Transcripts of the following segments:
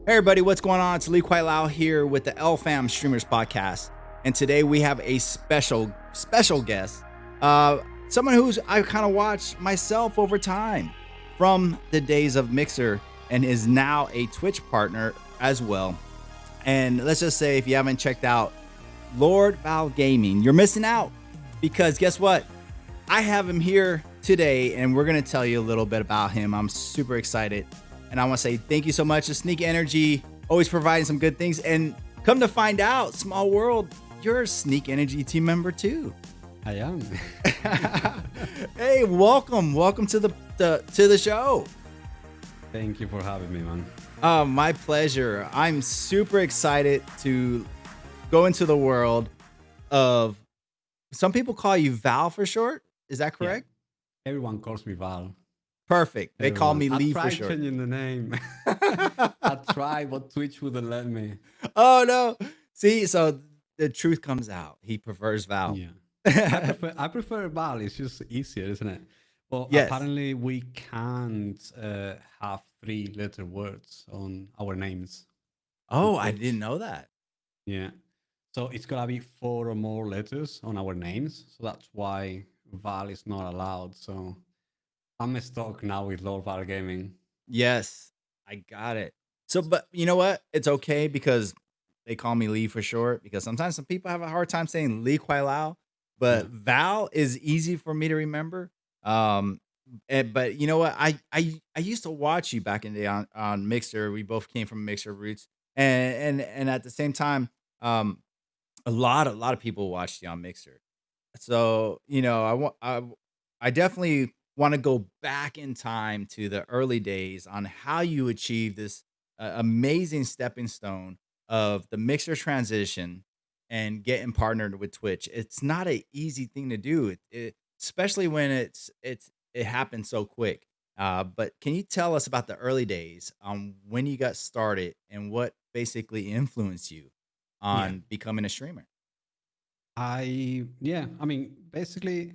Hey everybody, what's going on? It's LiKwaiLao here with the LFam Streamers Podcast. And today we have a special guest. Someone who's I kind of watched myself over time from the days of Mixer and is now a Twitch partner as well. And let's just say if you haven't checked out LordValGaming, you're missing out because guess what? I have him here today and we're going to tell you a little bit about him. I'm super excited. And I want to say thank you so much to sneakenergy, always providing some good things. And come to find out, small world, you're a sneakenergy team member too. I am. Hey, welcome to the show. Thank you for having me, man. My pleasure. I'm super excited to go into the world of, some people call you Val for short. Is that correct? Yeah. Everyone calls me Val. Perfect. They call me Lee for I short. tried changing the name. I tried, but Twitch wouldn't let me. Oh no. See, so the truth comes out. He prefers Val. Yeah. I prefer Val. It's just easier, isn't it? Well, yes. Apparently we can't have 3-letter words on our names. Oh, I didn't know that. Yeah. So it's gotta be 4 or more letters on our names. So that's why Val is not allowed. So I'm stuck now with LordValGaming. Yes, I got it. So, but you know what? It's okay because they call me Lee for short because sometimes some people have a hard time saying LiKwaiLao, but Yeah. Val is easy for me to remember. But you know what? I used to watch you back in the day on Mixer. We both came from Mixer roots, and at the same time, a lot of people watched you on Mixer. So, you know, I definitely want to go back in time to the early days on how you achieved this amazing stepping stone of the Mixer transition and getting partnered with Twitch. It's not an easy thing to do, especially when it happens so quick. But can you tell us about the early days on when you got started and what basically influenced you Yeah. on becoming a streamer? I mean, basically,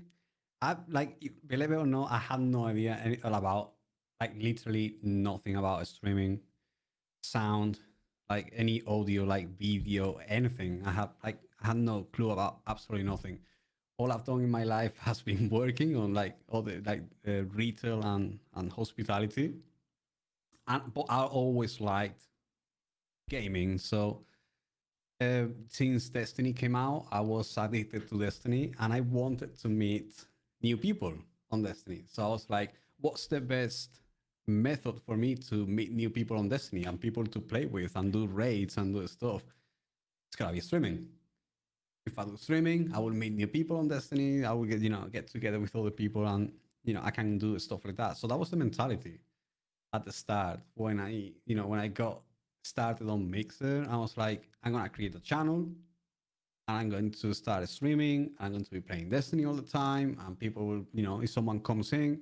believe it or not, I had no idea all about, like, literally nothing about streaming, sound, like any audio, like video, anything. I had no clue about absolutely nothing. All I've done in my life has been working on like all the retail and hospitality, but I always liked gaming. So since Destiny came out, I was addicted to Destiny and I wanted to meet new people on Destiny. So I was like, what's the best method for me to meet new people on Destiny and people to play with and do raids and do stuff? It's gotta be streaming. If I do streaming, I will meet new people on Destiny. I will get together with other people and I can do stuff like that. So that was the mentality at the start when I got started on Mixer. I was like, I'm gonna create a channel and I'm going to start streaming. I'm going to be playing Destiny all the time, and people will, if someone comes in,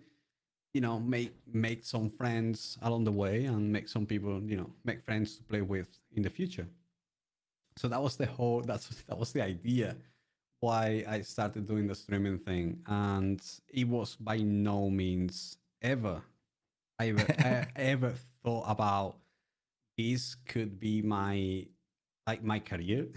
make some friends along the way and make some people, make friends to play with in the future. So that was that was the idea why I started doing the streaming thing, and it was by no means ever I ever thought about this could be my career.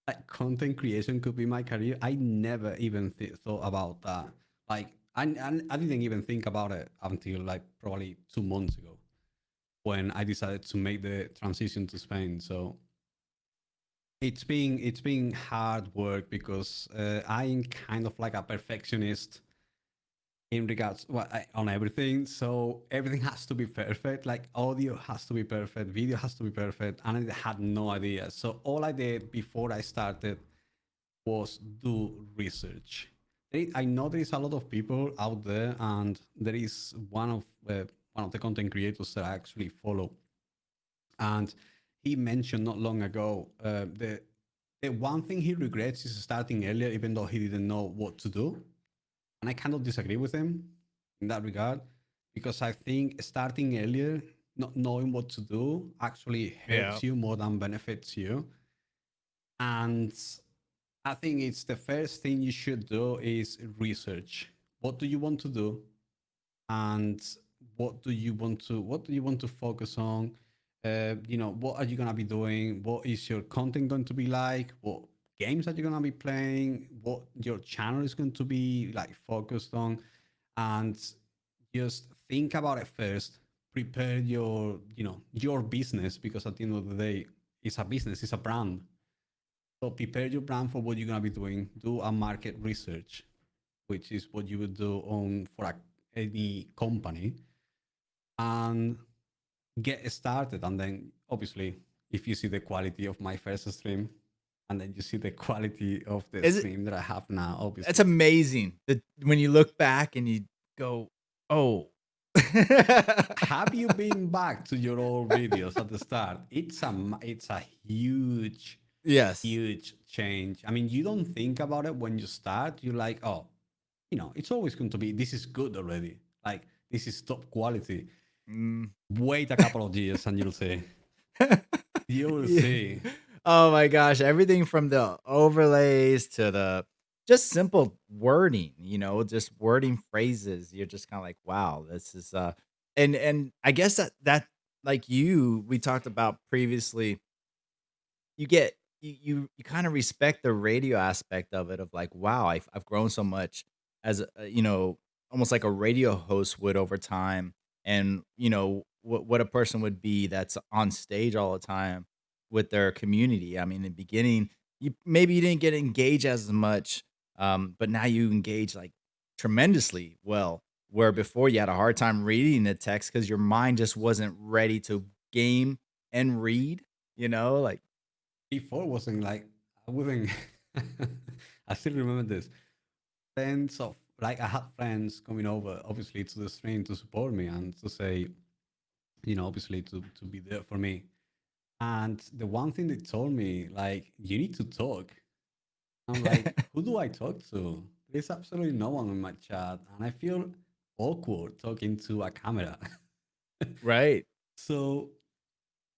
Like content creation could be my career. I never even thought about that. Like I didn't even think about it until like probably 2 months ago when I decided to make the transition to Spain. So it's been hard work because I'm kind of like a perfectionist in regards on everything. So everything has to be perfect. Like audio has to be perfect, video has to be perfect, and I had no idea. So all I did before I started was do research. I know there is a lot of people out there, and there is one of the content creators that I actually follow, and he mentioned not long ago the one thing he regrets is starting earlier, even though he didn't know what to do. And I kind of disagree with him in that regard because I think starting earlier, not knowing what to do, actually Yeah. hurts you more than benefits you. And I think it's the first thing you should do is research. What do you want to do? And what do you want to focus on? What are you gonna be doing? What is your content going to be like? What games are you gonna be playing? What your channel is going to be like focused on? And just think about it first. Prepare your business, because at the end of the day, it's a business, it's a brand. So prepare your brand for what you're gonna be doing. Do a market research, which is what you would do on for any company, and get started. And then obviously, if you see the quality of my first stream, and then you see the quality of the Is it stream that I have now, That's obviously, amazing that when you look back and you go, "Oh." have you been back to your old videos at the start? It's a huge, Yes. huge change. I mean, you don't think about it when you start. You're like, oh, it's always going to be, this is good already. Like, this is top quality. Mm. Wait a couple of years and you'll see. You'll Yeah. see. Oh my gosh, everything from the overlays to the just simple wording, just wording phrases. You're just kinda like, "Wow, this is," and I guess like we talked about previously, you get you kinda respect the radio aspect of it of like, "Wow, I've grown so much as almost like a radio host would over time," and, what a person would be that's on stage all the time with their community. I mean, in the beginning, you didn't get engaged as much, but now you engage, like, tremendously well, where before you had a hard time reading the text because your mind just wasn't ready to game and read, like Before wasn't like, I wouldn't, I still remember this. Friends of, like, I had friends coming over, obviously, to the stream to support me and to say, obviously to be there for me. And the one thing they told me, like, you need to talk. I'm like, who do I talk to? There's absolutely no one in my chat, and I feel awkward talking to a camera. Right. So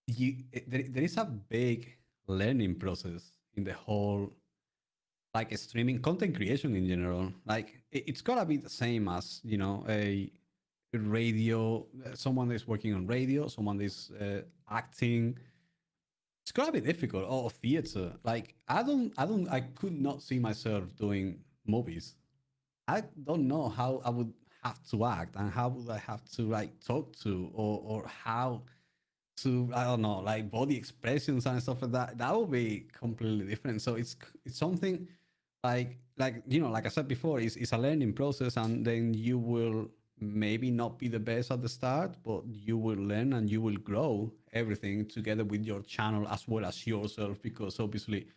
there is a big learning process in the whole, like, streaming content creation in general. Like, it's gotta be the same as a radio. Someone is working on radio, someone is acting. It's gonna be difficult. Or theater. Like, I could not see myself doing movies. I don't know how I would have to act, and how would I have to, like, talk to, or how to, I don't know, like, body expressions and stuff like that. That would be completely different. So it's something like I said before, it's a learning process, and then you will maybe not be the best at the start, but you will learn and you will grow everything together with your channel as well as yourself, because obviously,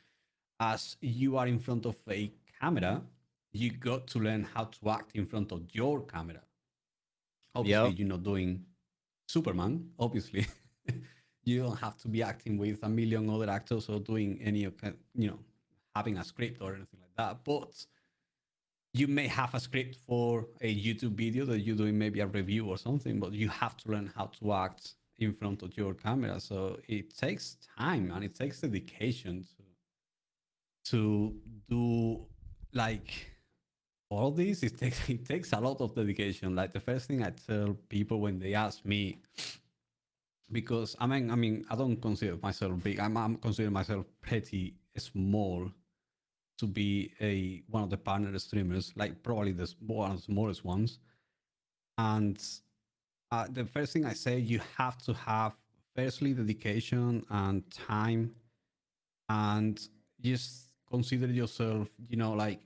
as you are in front of a camera, you got to learn how to act in front of your camera. Obviously, Yep. you're not doing Superman, obviously. You don't have to be acting with a million other actors or doing any of having a script or anything like that. But you may have a script for a YouTube video that you're doing, maybe a review or something, but you have to learn how to act in front of your camera. So it takes time and it takes dedication to do, like, all this. It takes a lot of dedication. Like, the first thing I tell people when they ask me, because I mean, I don't consider myself big. I'm consider myself pretty small to be a one of the partner streamers, like probably one of the smallest ones. And the first thing I say, you have to have, firstly, dedication and time, and just consider yourself, like,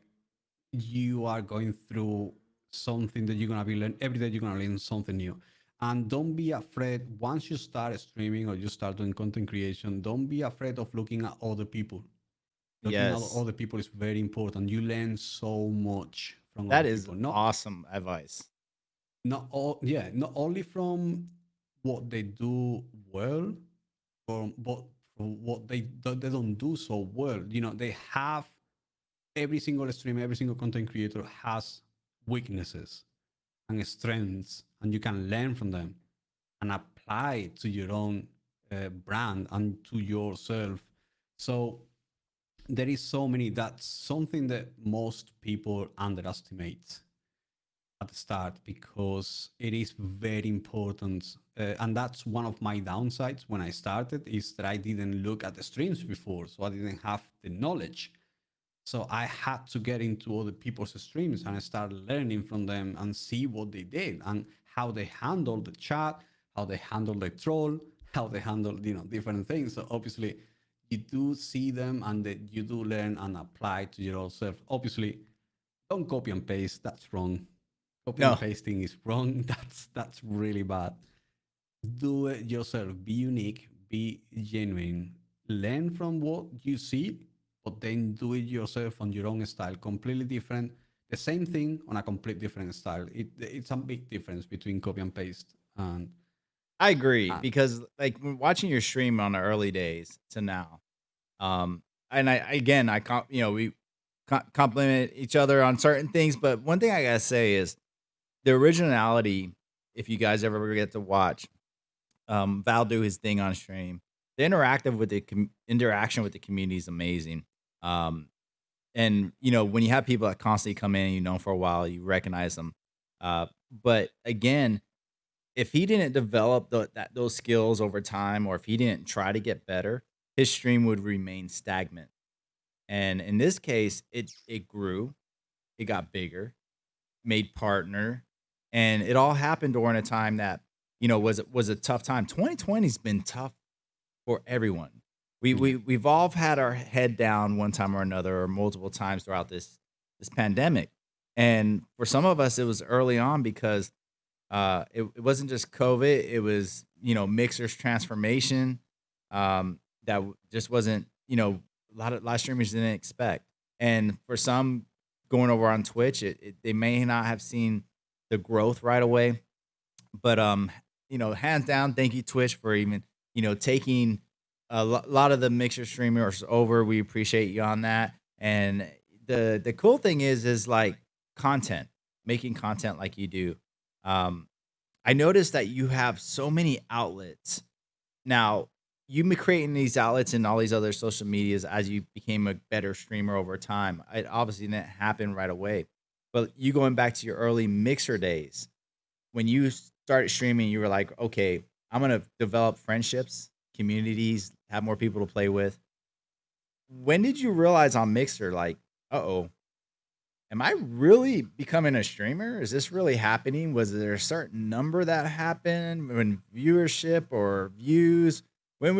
you are going through something that you're gonna be learn every day. You're gonna learn something new, and don't be afraid. Once you start streaming or you start doing content creation, don't be afraid of looking at other people. Looking at Yes. other people is very important. You learn so much from other That is people. Not awesome advice. not all yeah, not only from what they do well, but from what they don't do so well. They have, every single streamer, every single content creator has weaknesses and strengths, and you can learn from them and apply it to your own brand and to yourself. So there is so many. That's something that most people underestimate. at the start because it is very important. And that's one of my downsides when I started is that I didn't look at the streams before. So I didn't have the knowledge. So I had to get into other people's streams and I started learning from them and see what they did and how they handle the chat, how they handle the troll, how they handle, different things. So obviously you do see them and that you do learn and apply to yourself. Obviously, don't copy and paste. That's wrong. Copy and No, pasting is wrong. That's really bad. Do it yourself. Be unique. Be genuine. Learn from what you see, but then do it yourself on your own style. Completely different. The same thing on a complete different style. It's a big difference between copy and paste and I agree uh, because like when watching your stream on the early days to now, um, and I again we compliment each other on certain things, but one thing I gotta say is the originality. If you guys ever get to watch Val do his thing on stream, the interaction with the community is amazing. Um, and when you have people that constantly come in, for a while, you recognize them. But again, if he didn't develop those skills over time, or if he didn't try to get better, his stream would remain stagnant. And in this case, it grew, it got bigger, made partner, and it all happened during a time that was a tough time. 2020's been tough for everyone. yeah. We've all had our head down one time or another, or multiple times throughout this pandemic. And for some of us, it was early on because it wasn't just COVID. It was Mixer's transformation just wasn't a lot of streamers didn't expect. And for some going over on Twitch, they may not have seen the growth right away, but hands down, thank you Twitch for even taking a lot of the Mixer streamers over. We appreciate you on that. And the cool thing is like content, making content like you do. Um, I noticed that you have so many outlets now. You've been creating these outlets and all these other social medias as you became a better streamer over time. It obviously didn't happen right away, but you going back to your early Mixer days when you started streaming, you were like, okay, I'm gonna develop friendships, communities, have more people to play with. When did you realize on Mixer, like, oh, am I really becoming a streamer? Is this really happening? Was there a certain number that happened when viewership or views? When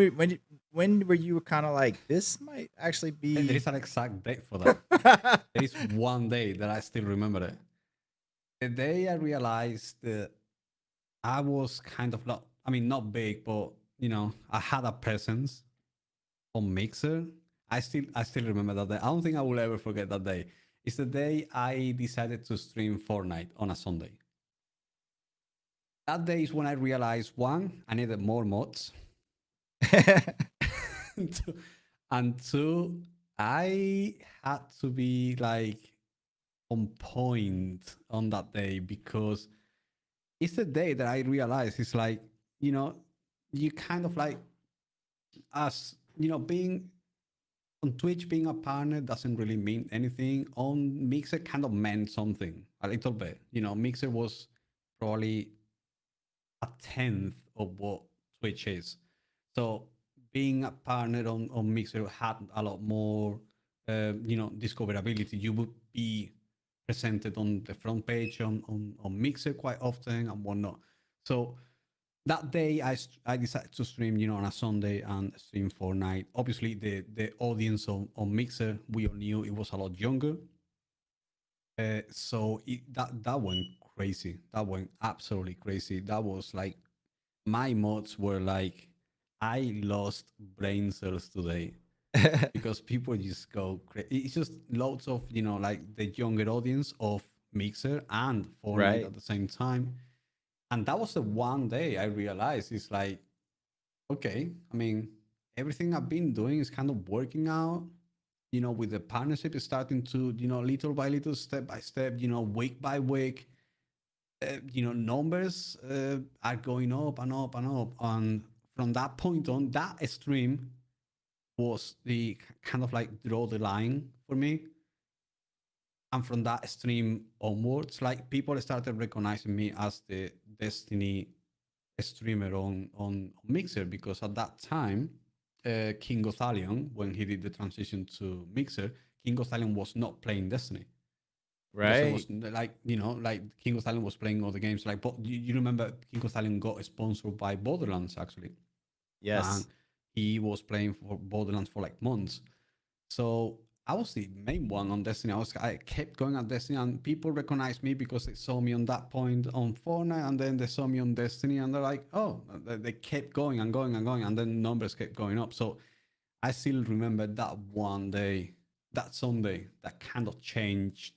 were you kind of like, this might actually There be is an exact date for that. There is one day that I still remember it. The day I realized that I was kind of not, I mean, not big, but I had a presence on Mixer. I still remember that day. I don't think I will ever forget that day. It's the day I decided to stream Fortnite on a Sunday. That day is when I realized one, I needed more mods. And two, I had to be like on point on that day because it's the day that I realized it's like, you know, you kind of like us, being on Twitch, being a partner doesn't really mean anything. On Mixer kind of meant something a little bit. Mixer was probably a tenth of what Twitch is. So being a partner on Mixer had a lot more, discoverability. You would be presented on the front page on Mixer quite often and whatnot. So that day I decided to stream, on a Sunday and stream Fortnite. Obviously, the audience on Mixer, we all knew it was a lot younger. So that went crazy. That went absolutely crazy. That was like my mods were like, I lost brain cells today because people just go crazy. It's just loads of like the younger audience of Mixer and Fortnite right? at the same time. And that was the one day I realized it's like, okay, I mean, everything I've been doing is kind of working out. With the partnership is starting to, little by little, step by step, week by week, numbers are going up and up and up. And from that point on, that stream was the kind of like draw the line for me. And from that stream onwards, like people started recognizing me as the Destiny streamer on Mixer, because at that time, King Gothalion, when he did the transition to Mixer, King Gothalion was not playing Destiny because it Right. was like, like King Gothalion was playing other games. Like, but you remember King Gothalion got sponsored by Borderlands actually, and Yes. he was playing for Borderlands for like months. So I was the main one on Destiny. I kept going on Destiny, and people recognized me because they saw me on that point on Fortnite, and then they saw me on Destiny, and they're like, oh, they kept going and going and going, and then numbers kept going up. So I still remember that one day, that Sunday, that kind of changed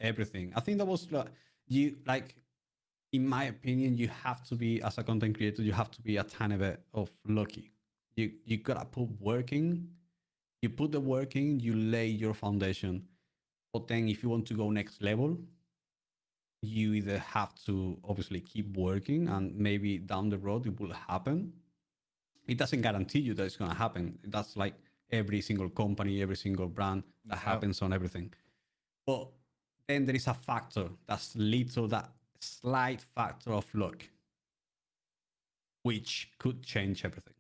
everything. I think that was you like. In my opinion, you have to be, as a content creator, you have to be a tiny bit of lucky. You gotta put work in, you put the work in, you lay your foundation. But then if you want to go next level, you either have to obviously keep working, and maybe down the road it will happen. It doesn't guarantee you that it's going to happen. That's like every single company, every single brand, that Yeah. happens on everything. But then there is a factor that's little, that slight factor of luck, which could change everything.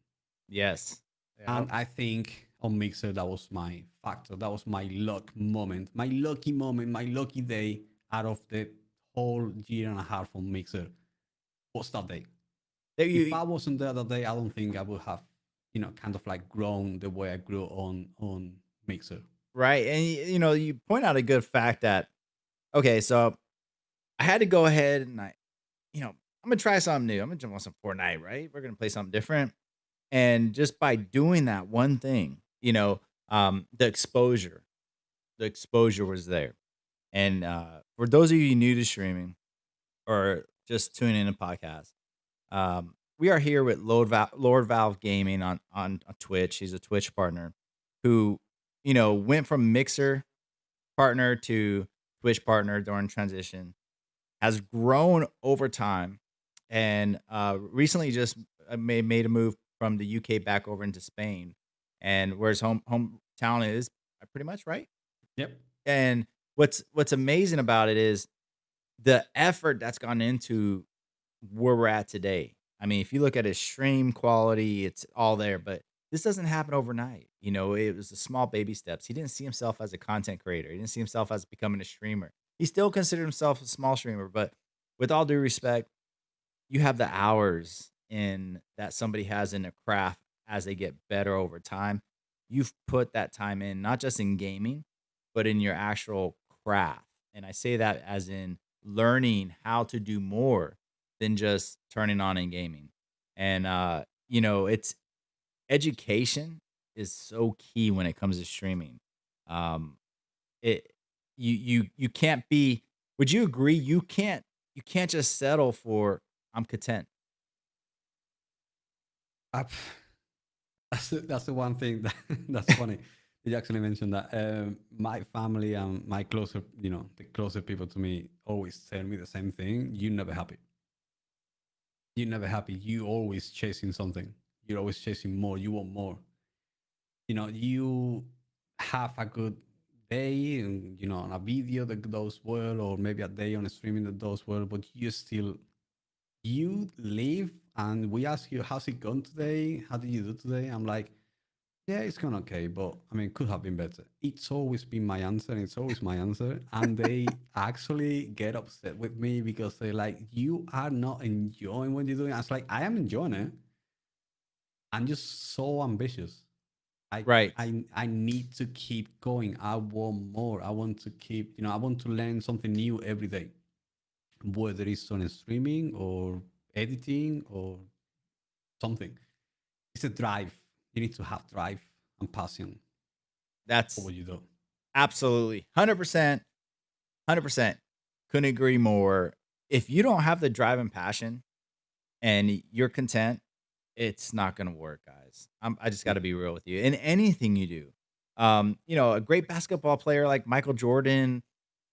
Yes. And Yep. I think on Mixer, that was my factor. That was my luck moment, my lucky moment, my lucky day out of the whole year and a half on Mixer was that day. There If you I wasn't there that day, I don't think I would have, kind of like grown the way I grew on Mixer. right. And you point out a good fact that okay, so I had to go ahead and I'm gonna try something new. I'm gonna jump on some Fortnite, right? We're gonna play something different. And just by doing that one thing, the exposure was there. And for those of you new to streaming or just tuning in a podcast, we are here with Lord Valve Gaming on Twitch. He's a Twitch partner who, went from Mixer partner to Twitch partner during transition, has grown over time, and recently just made a move from the UK back over into Spain, and where his hometown is, pretty much right. Yep. And what's amazing about it is the effort that's gone into where we're at today. I mean, if you look at his stream quality, it's all there, but this doesn't happen overnight. It was the small baby steps. He didn't see himself as a content creator. He didn't see himself as becoming a streamer. He still considered himself a small streamer, but with all due respect, you have the hours in that somebody has in a craft as they get better over time. You've put that time in, not just in gaming, but in your actual craft. And I say that as in learning how to do more than just turning on and gaming. And it's education is so key when it comes to streaming. Um it you can't be, would you agree you can't just settle for I'm content. Uh, that's the one thing that's funny. You actually mentioned that. My family and my closer, the closer people to me always tell me the same thing. You're never happy. You're never happy. You always chasing something. You're always chasing more. You want more. You have a good day, and on a video that does well, or maybe a day on a streaming that does well, but you leave, and we ask you, how's it gone today? How did you do today? I'm like, yeah, it's gone okay, but I mean, it could have been better. It's always been my answer, and it's always my answer. And they actually get upset with me because they're like, you are not enjoying what you're doing. I was like, I am enjoying it. I'm just so ambitious. I Right. I need to keep going. I want more. I want to keep, I want to learn something new every day, whether it's on streaming or editing or something. It's a drive. You need to have drive and passion for That's what you do. absolutely 100%, 100%. Couldn't agree more. If you don't have the drive and passion and you're content, it's not gonna work, guys. I just Yeah. gotta be real with you. In anything you do. A great basketball player like Michael Jordan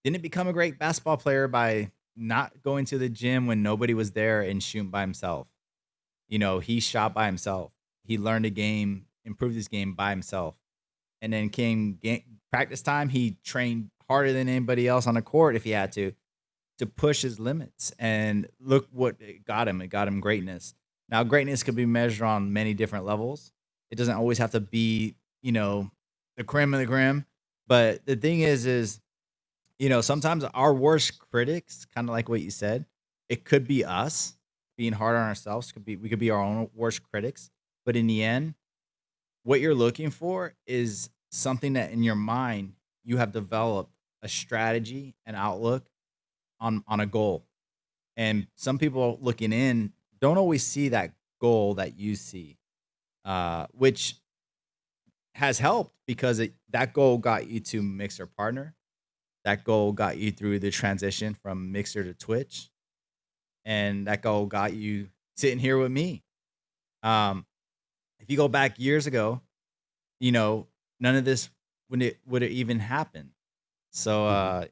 didn't become a great basketball player by not going to the gym when nobody was there and shooting by himself. He shot by himself. He learned a game, improved his game by himself. And then practice time, he trained harder than anybody else on the court if he had to push his limits. And look what it got him. It got him greatness. Now, greatness could be measured on many different levels. It doesn't always have to be, the creme of the creme. But the thing is, sometimes our worst critics, kind of like what you said, it could be us being hard on ourselves. We could be our own worst critics. But in the end, what you're looking for is something that in your mind you have developed a strategy, an outlook on a goal. And some people looking in don't always see that goal that you see, which has helped because that goal got you to Mixer Partner. That goal got you through the transition from Mixer to Twitch, and that goal got you sitting here with me. Um, if you go back years ago, none of this would have even happened. So,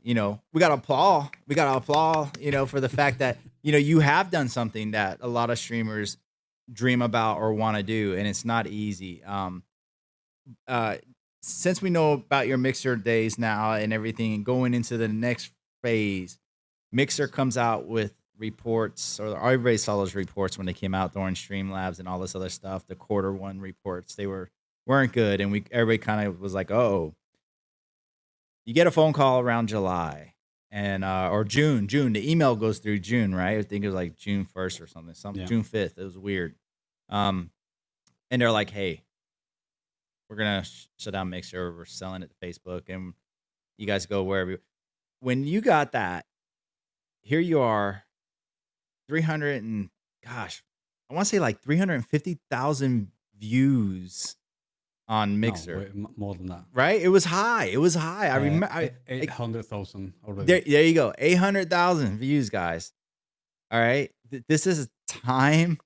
Mhm. we got to applaud. We got to applaud, for the fact that, you have done something that a lot of streamers dream about or want to do, and it's not easy. Uh, since we know about your Mixer days now and everything, and going into the next phase, Mixer comes out with reports, or everybody saw those reports when they came out during Streamlabs and all this other stuff. The quarter one reports, they weren't good, and everybody kind of was like, "Oh." You get a phone call around July and or June. June. The email goes through June, right? I think it was like June 1st or something. Yeah. June 5th. It was weird. Um, and they're like, "Hey, we're gonna shut down Mixer. We're selling it to Facebook, and you guys go wherever." When you got that, here you are, 300 and gosh, I want to say like 350,000 views on No, Mixer, more than that. right? It was high. It was high. I remember. I 800,000 already. there you go. 800,000 views, guys. All right. This is time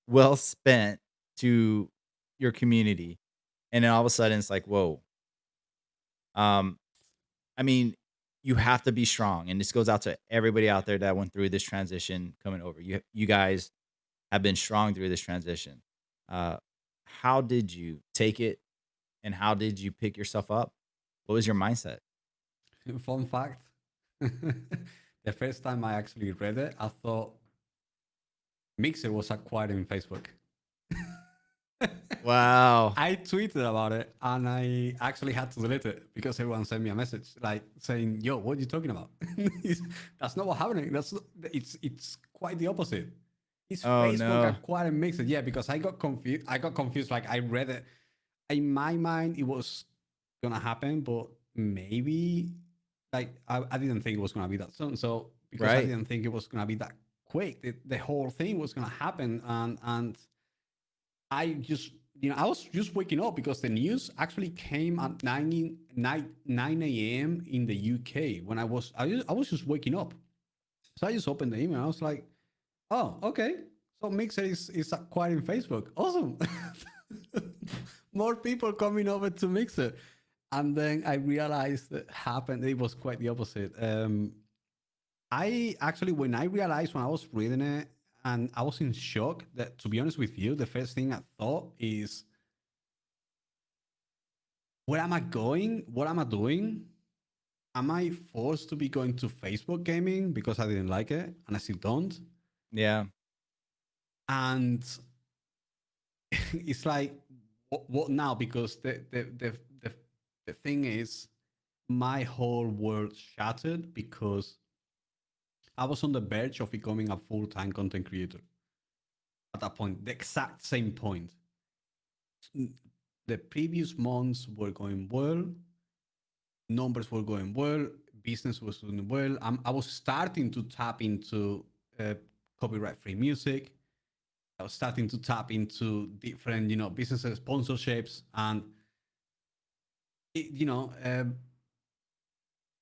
well spent to your community. And then all of a sudden it's like, whoa. Um, I mean, you have to be strong. And this goes out to everybody out there that went through this transition coming over. You guys have been strong through this transition. Uh, how did you take it and how did you pick yourself up? What was your mindset? Fun fact. The first time I actually read it, I thought Mixer was acquiring Facebook. Wow. I tweeted about it and I actually had to delete it because everyone sent me a message like saying, "Yo, what are you talking about? That's not what's happening. It's quite the opposite. It's Oh Facebook no. acquiring Mixer." Yeah, because I got confused. I got confused. Like I read it in my mind, it was gonna happen, but maybe like I didn't think it was gonna be that soon. So because I Right. didn't think it was gonna be that quick, the whole thing was gonna happen, and I just, I was just waking up because the news actually came at 9 a.m. in the UK when I was just waking up. So I just opened the email. I was like, oh, okay. So Mixer is acquiring Facebook. Awesome. More people coming over to Mixer. And then I realized that happened. It was quite the opposite. I actually, when I realized when I was reading it, and I was in shock that, to be honest with you, the first thing I thought is, where am I going? What am I doing? Am I forced to be going to Facebook gaming because I didn't like it and I still don't? Yeah. And it's like, what now? Because the thing is, my whole world shattered because I was on the verge of becoming a full time content creator at that point, the exact same point. The previous months were going well, numbers were going well, business was doing well. I was starting to tap into copyright free music. I was starting to tap into different, business sponsorships, and it,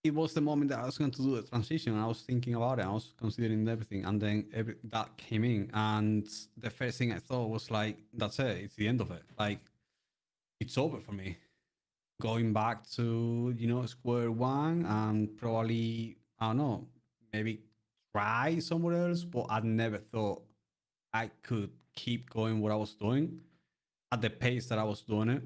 it was the moment that I was going to do the transition. And I was thinking about it. I was considering everything, and then that came in, and the first thing I thought was like, "That's it. It's the end of it. Like, it's over for me. Going back to square one, and probably I don't know, maybe try somewhere else." But I never thought I could keep going what I was doing at the pace that I was doing it.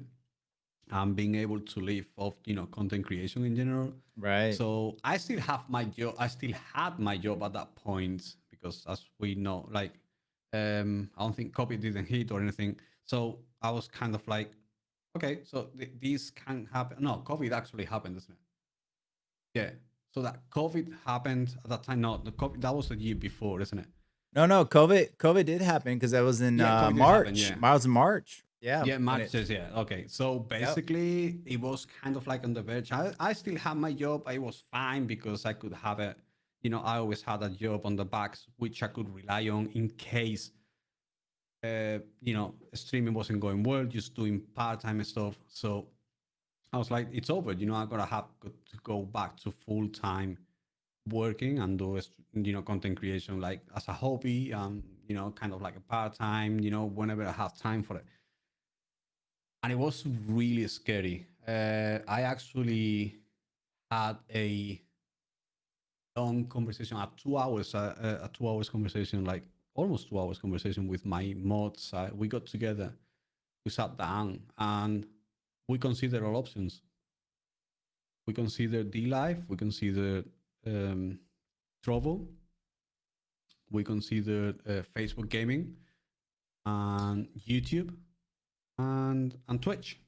and being able to live off, content creation in general. Right. So I still have my job. I still had my job at that point because, as we know, like, I don't think COVID didn't hit or anything. So I was kind of like, okay, so this can happen. No, COVID actually happened, isn't it? Yeah. So that COVID happened at that time. No, the COVID, that was the year before, isn't it? No, COVID did happen because that was in, Yeah, COVID did happen. March. Yeah. Miles in March. Yeah, Yeah, when it matches. Yeah. Okay. So Yep. basically, it was kind of like on the verge. I still had my job. I was fine because I could have it. I always had a job on the backs, which I could rely on in case, streaming wasn't going well, just doing part time stuff. So I was like, it's over. I gotta have to go back to full time working and do, content creation like as a hobby, kind of like a part time, whenever I have time for it. And it was really scary. I actually had a long conversation, a 2 hours conversation, like almost 2 hours conversation with my mods. We got together, we sat down, and we considered all options. We considered D Live, we considered Trovo, we considered Facebook gaming, and YouTube, and Twitch.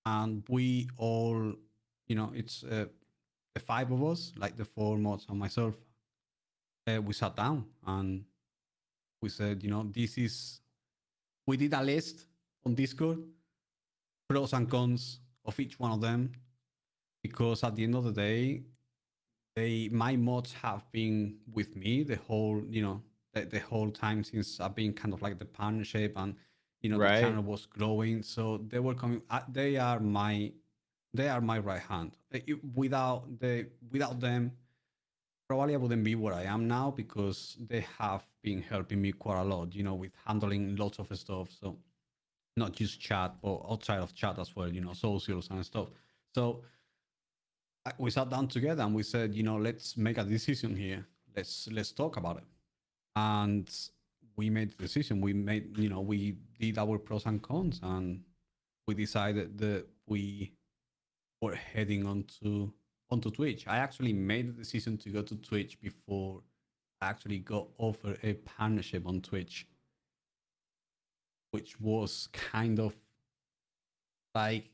And we all, it's the five of us, like the four mods and myself, we sat down and we said, we did a list on Discord, pros and cons of each one of them, because at the end of the day, my mods have been with me the whole, the whole time since I've been kind of like the partnership, and the Right. channel was growing. So they were coming. They are my right hand. Without them, probably I wouldn't be where I am now because they have been helping me quite a lot. With handling lots of stuff. So not just chat, but outside of chat as well. Socials and stuff. So we sat down together and we said, let's make a decision here. Let's talk about it. And we made the decision. We did our pros and cons, and we decided that we were heading onto Twitch. I actually made the decision to go to Twitch before I actually got offered a partnership on Twitch, which was kind of like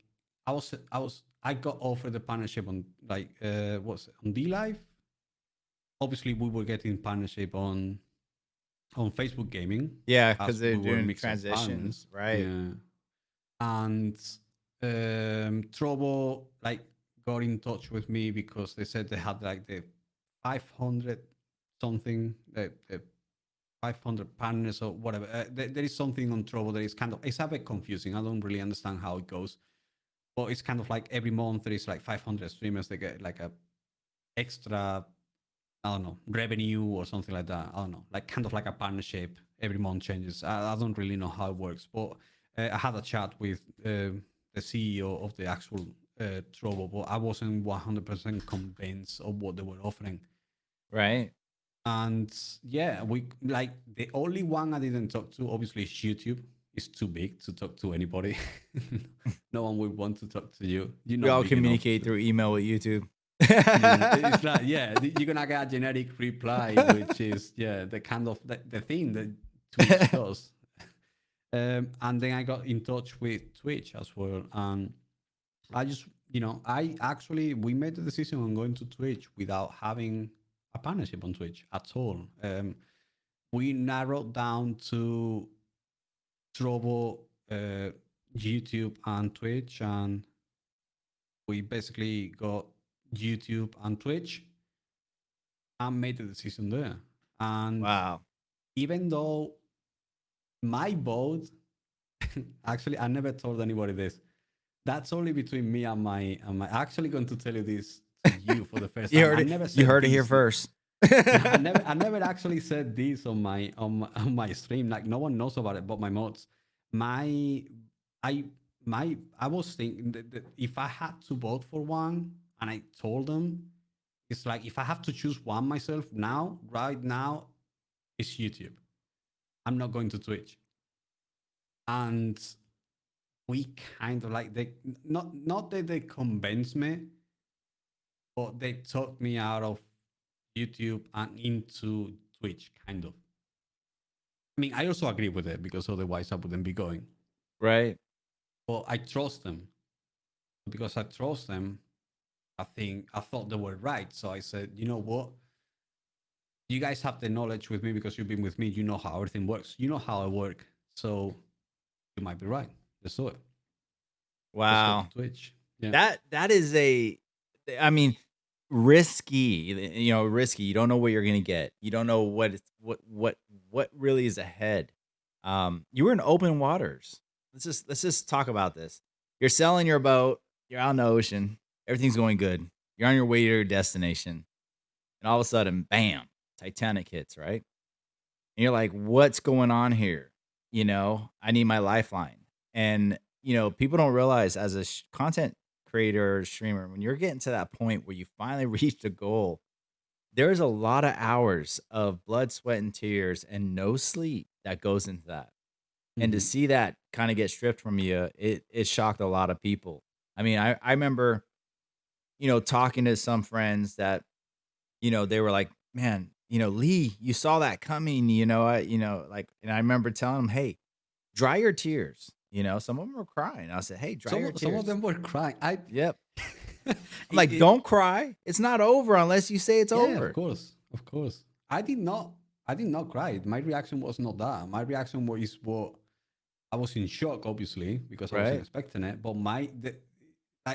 I got offered the partnership on, like, what's it, on D Live. Obviously, we were getting partnership on Facebook Gaming Yeah, as because they're we were doing mixer partners. transitions. Right. Yeah, and Trovo like got in touch with me because they said they had like the 500 something, the 500 partners or whatever. There is something on Trovo that is it's a bit confusing. I don't really understand how it goes, but it's kind of like every month there is like 500 streamers that get like a extra, I don't know, revenue or something like that. I don't know, like kind of like a partnership. Every month changes. I don't really know how it works, but I had a chat with the CEO of the actual Trovo, but I wasn't 100% convinced of what they were offering. Right. And yeah, we like the only one I didn't talk to, obviously, is YouTube. It's too big to talk to anybody. No one would want to talk to you. You're We not all big enough. communicate through email with YouTube. It's like, yeah, you're gonna get a generic reply, which is, yeah, the kind of the thing that Twitch does. And then I got in touch with Twitch as well, and I just, we made the decision on going to Twitch without having a partnership on Twitch at all. We narrowed down to Trovo, YouTube, and Twitch, and we basically got YouTube and Twitch and made the decision there. And Wow. even though my vote, actually, I never told anybody this. That's only between me and my. Actually, going to tell you this to you for the first You time. heard I it. never You said heard it here this. first. Yeah, I never actually said this on my stream. Like, no one knows about it, but my mods. My, I I was thinking that if I had to vote for one, and I told them, it's like if I have to choose one myself now, right now, it's YouTube. I'm not going to Twitch. And we kind of like they not that they convinced me, but they took me out of YouTube and into Twitch, kind of. I mean, I also agree with it because otherwise I wouldn't be going. Right. But I trust them. Because I trust them, I thought they were right. So I said, you know what? You guys have the knowledge with me because you've been with me. You know how everything works. You know how I work. So you might be right. Let's do it. Let's go to Wow. Twitch. Yeah. That is I mean, risky, risky. You don't know what you're gonna get. You don't know what really is ahead. You were in open waters. Let's just talk about this. You're selling your boat, you're out in the ocean, everything's going good. You're on your way to your destination, and all of a sudden, bam, Titanic hits, right? And you're like, "What's going on here?" I need my lifeline. And, people don't realize as a content creator or streamer, when you're getting to that point where you finally reached a goal, there's a lot of hours of blood, sweat, and tears and no sleep that goes into that. And to Hmm. see that kind of get stripped from you, it shocked a lot of people. I mean, I remember, talking to some friends that they were like, "Man, Lee, you saw that coming, like," and I remember telling them, "Hey, dry your tears." Some of them were crying. I said, "Hey, dry your Some of tears." them were crying. I Yep. I'm like, it, "Don't cry. It's not over unless you say it's yeah, over." of course. I did not cry. My reaction was not that. My reaction was what I was in shock, obviously, because I wasn't Right? expecting it. But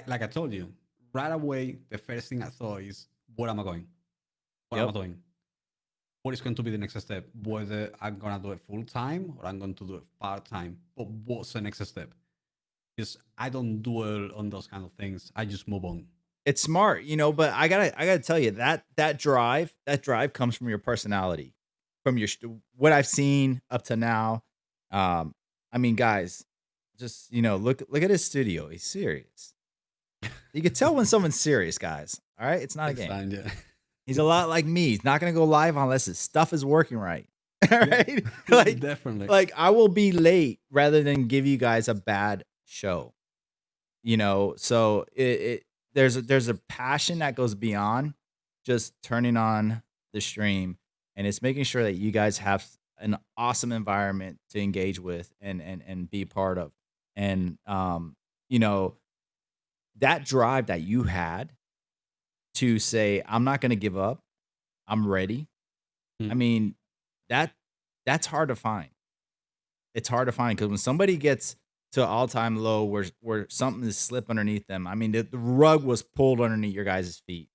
like I told you, right away, the first thing I thought is, where am I going? What am I Yep. doing? What is going to be the next step? Whether I'm gonna do it full time or I'm going to do it part time. But what's the next step? Because I don't dwell on those kind of things. I just move on. It's smart, but I gotta tell you that drive comes from your personality, from what I've seen up to now. Um, I mean, guys, just look at his studio. He's serious. You can tell when someone's serious, guys. All right, it's not a It's game. fine, yeah. He's a lot like me. He's not gonna go live unless his stuff is working right. All Yeah, right, like definitely. like I will be late rather than give you guys a bad show. So there's a passion that goes beyond just turning on the stream, and it's making sure that you guys have an awesome environment to engage with and be part of. And you know that drive that you had to say, "I'm not gonna give up. I'm ready." I Mm. mean, that that's hard to find. It's hard to find because when somebody gets to an all-time low where something is slip underneath them, I mean, the rug was pulled underneath your guys' feet.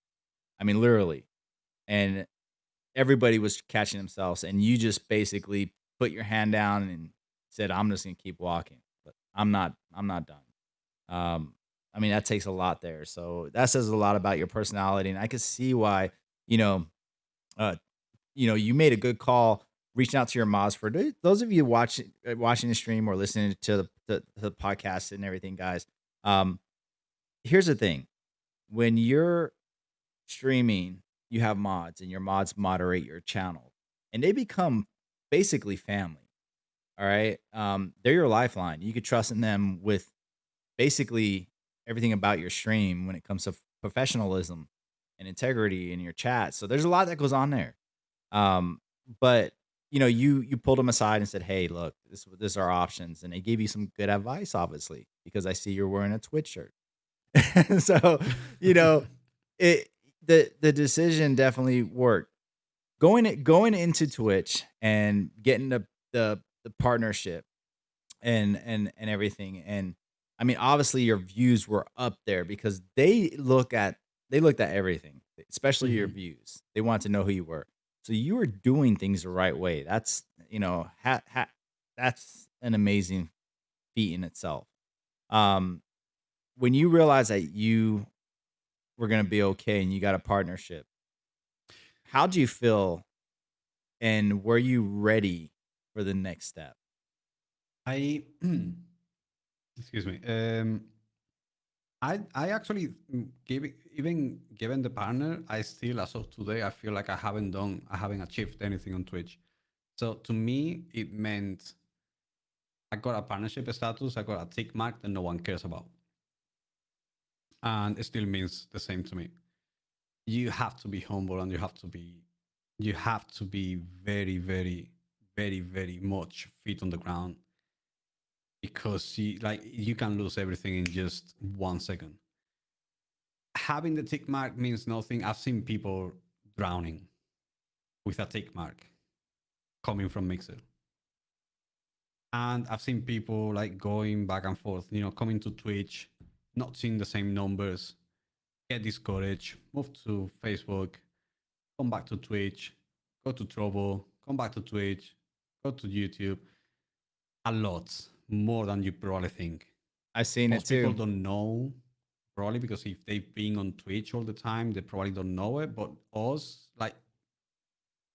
I mean, literally. And everybody was catching themselves, and you just basically put your hand down and said, "I'm just gonna keep walking." But I'm not done. Um, I mean, that takes a lot there. So that says a lot about your personality, and I can see why, you know, uh, you made a good call reaching out to your mods. For those of you watching the stream or listening to the podcast and everything, guys. Um, Here's the thing: when you're streaming, you have mods, and your mods moderate your channel, and they become basically family. All right, they're your lifeline. You could trust in them with basically everything about your stream when it comes to professionalism and integrity in your chat. So there's a lot that goes on there. Um, but you pulled them aside and said, "Hey, look, this are our options," and they gave you some good advice, obviously, because I see you're wearing a Twitch shirt. So, you know, it the decision definitely worked. Going into Twitch and getting the partnership and everything. And I mean, obviously your views were up there because they looked at everything, especially your Mhm. views. They want to know who you were. So you were doing things the right way. That's, that's an amazing feat in itself. Um, when you realize that you were going to be okay and you got a partnership, how do you feel and were you ready for the next step? I excuse me. I actually even given the partner, I still as of today I feel like I haven't achieved anything on Twitch. So to me, it meant I got a partnership status, I got a tick mark that no one cares about. And it still means the same to me. You have to be humble and you have to be very, very, very, very much feet on the ground, because you can lose everything in just 1 second. Having the tick mark means nothing. I've seen people drowning with a tick mark coming from Mixer. And I've seen people like going back and forth, coming to Twitch, not seeing the same numbers, get discouraged, move to Facebook, come back to Twitch, go to Trovo, come back to Twitch, go to YouTube. A lot more than you probably think. I've seen it Most people too. don't know, probably because if they've been on Twitch all the time, they probably don't know it. But us, like,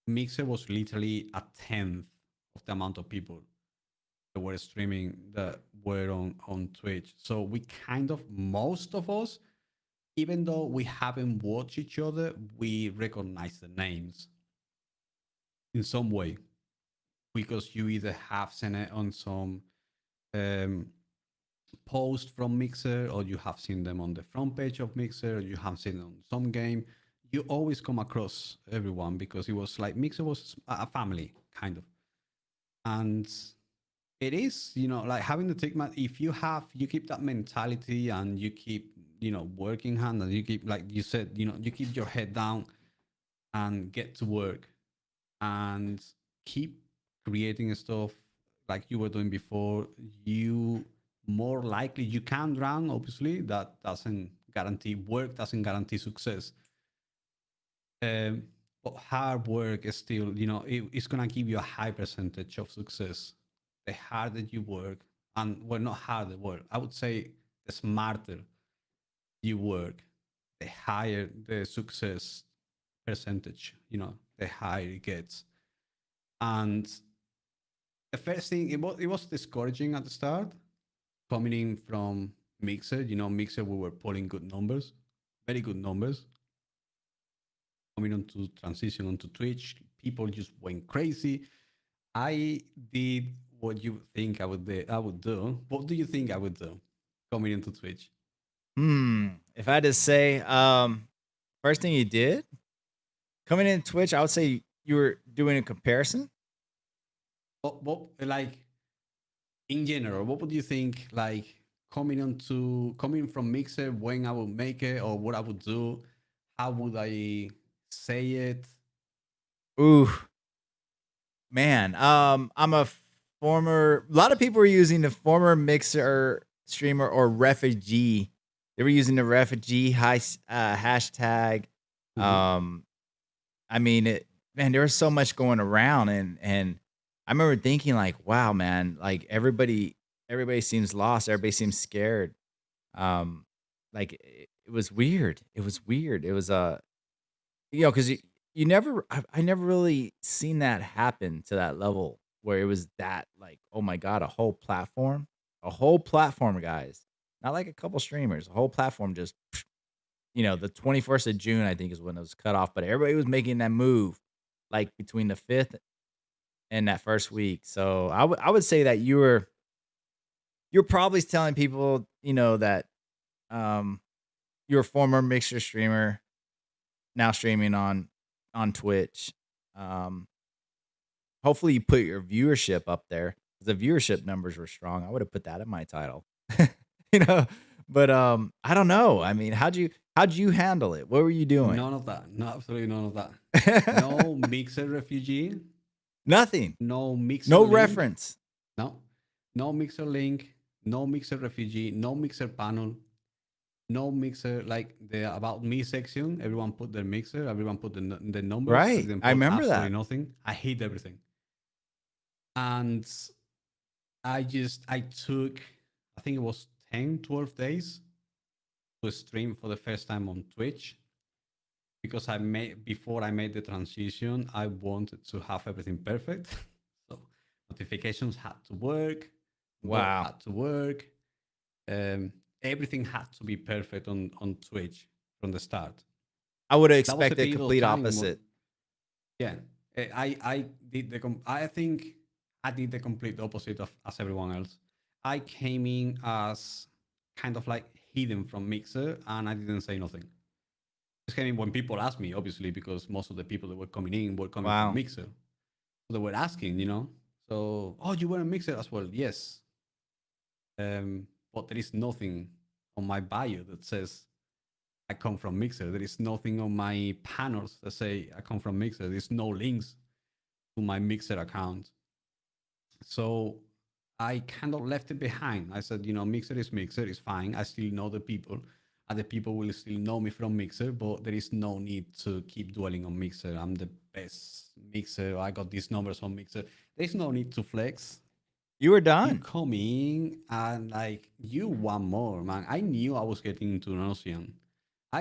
Mixer was literally a tenth of the amount of people that were streaming that were on Twitch. So we kind of, most of us, even though we haven't watched each other, we recognize the names in some way, because you either have seen it on some um, post from Mixer, or you have seen them on the front page of Mixer, or you have seen them on some game. You always come across everyone, because it was like Mixer was a family kind of. And it is, like having the tick mark. If you keep that mentality, and you keep, working hard, and you keep, like you said, you keep your head down and get to work and keep creating stuff like you were doing before, you more likely, you can run. Obviously, that doesn't guarantee work, doesn't guarantee success. But hard work is still, it's gonna give you a high percentage of success. The harder you work, and well, not harder work, I would say the smarter you work, the higher the success percentage, the higher it gets. And the first thing, it was discouraging at the start, coming in from Mixer. Mixer, we were pulling good numbers, very good numbers. Coming on to transition onto Twitch, people just went crazy. I did what you think I would do. What do you think I would do coming into Twitch? If I had to say, first thing you did coming in Twitch, I would say you were doing a comparison. What like in general, what would you think, like, coming from Mixer, when I would make it, or what I would do? How would I say it? Ooh, man. I'm a former. A lot of people were using the former Mixer streamer or refugee. They were using the refugee hashtag. Mhm. Um, I mean, man, there was so much going around, and I remember thinking like, wow, man, like everybody seems lost, everybody seems scared. Um, like it was weird. It was weird. It was because you never, I never really seen that happen to that level where it was that like, oh my god, a whole platform, guys, not like a couple streamers, a whole platform just the 21st of June, I think, is when it was cut off, but everybody was making that move, like, between the 5th and that first week, so I would say that you're probably telling people, that, um, you're a former Mixer streamer, now streaming on Twitch. Um, Hopefully, you put your viewership up there. The viewership numbers were strong. I would've put that in my title. You know? But, I don't know. I mean, how'd you handle it? What were you doing? None of that. No, absolutely none of that. No Mixer refugee. Nothing. No Mixer No link. reference. No. No Mixer link. No Mixer refugee. No Mixer panel. No Mixer, like the about me section. Everyone put their Mixer. Everyone put the numbers. I Right. didn't I put remember absolutely that. nothing. I hate everything. And I took, I think it was 10, 12 days to stream for the first time on Twitch, because before I made the transition, I wanted to have everything perfect. So notifications had to work, bot Wow. had to work, um, everything had to be perfect on Twitch from the start. I would have That was a expected period of complete time. opposite. Yeah, I did I think I did the complete opposite of as everyone else. I came in as kind of like hidden from Mixer, and I didn't say nothing. Just came in when people asked me, obviously, because most of the people that were coming in were coming from Wow. Mixer. So they were asking, So, oh, you were a Mixer as well? Yes. But there is nothing on my bio that says I come from Mixer. There is nothing on my panels that say I come from Mixer. There's no links to my Mixer account. So I kind of left it behind. I said, Mixer is Mixer, it's fine. I still know the people, and the people will still know me from Mixer, but there is no need to keep dwelling on Mixer. I'm the best Mixer. I got these numbers on Mixer. There's no need to flex. You were You done. come in and like you want more, man. I knew I was getting into an ocean. I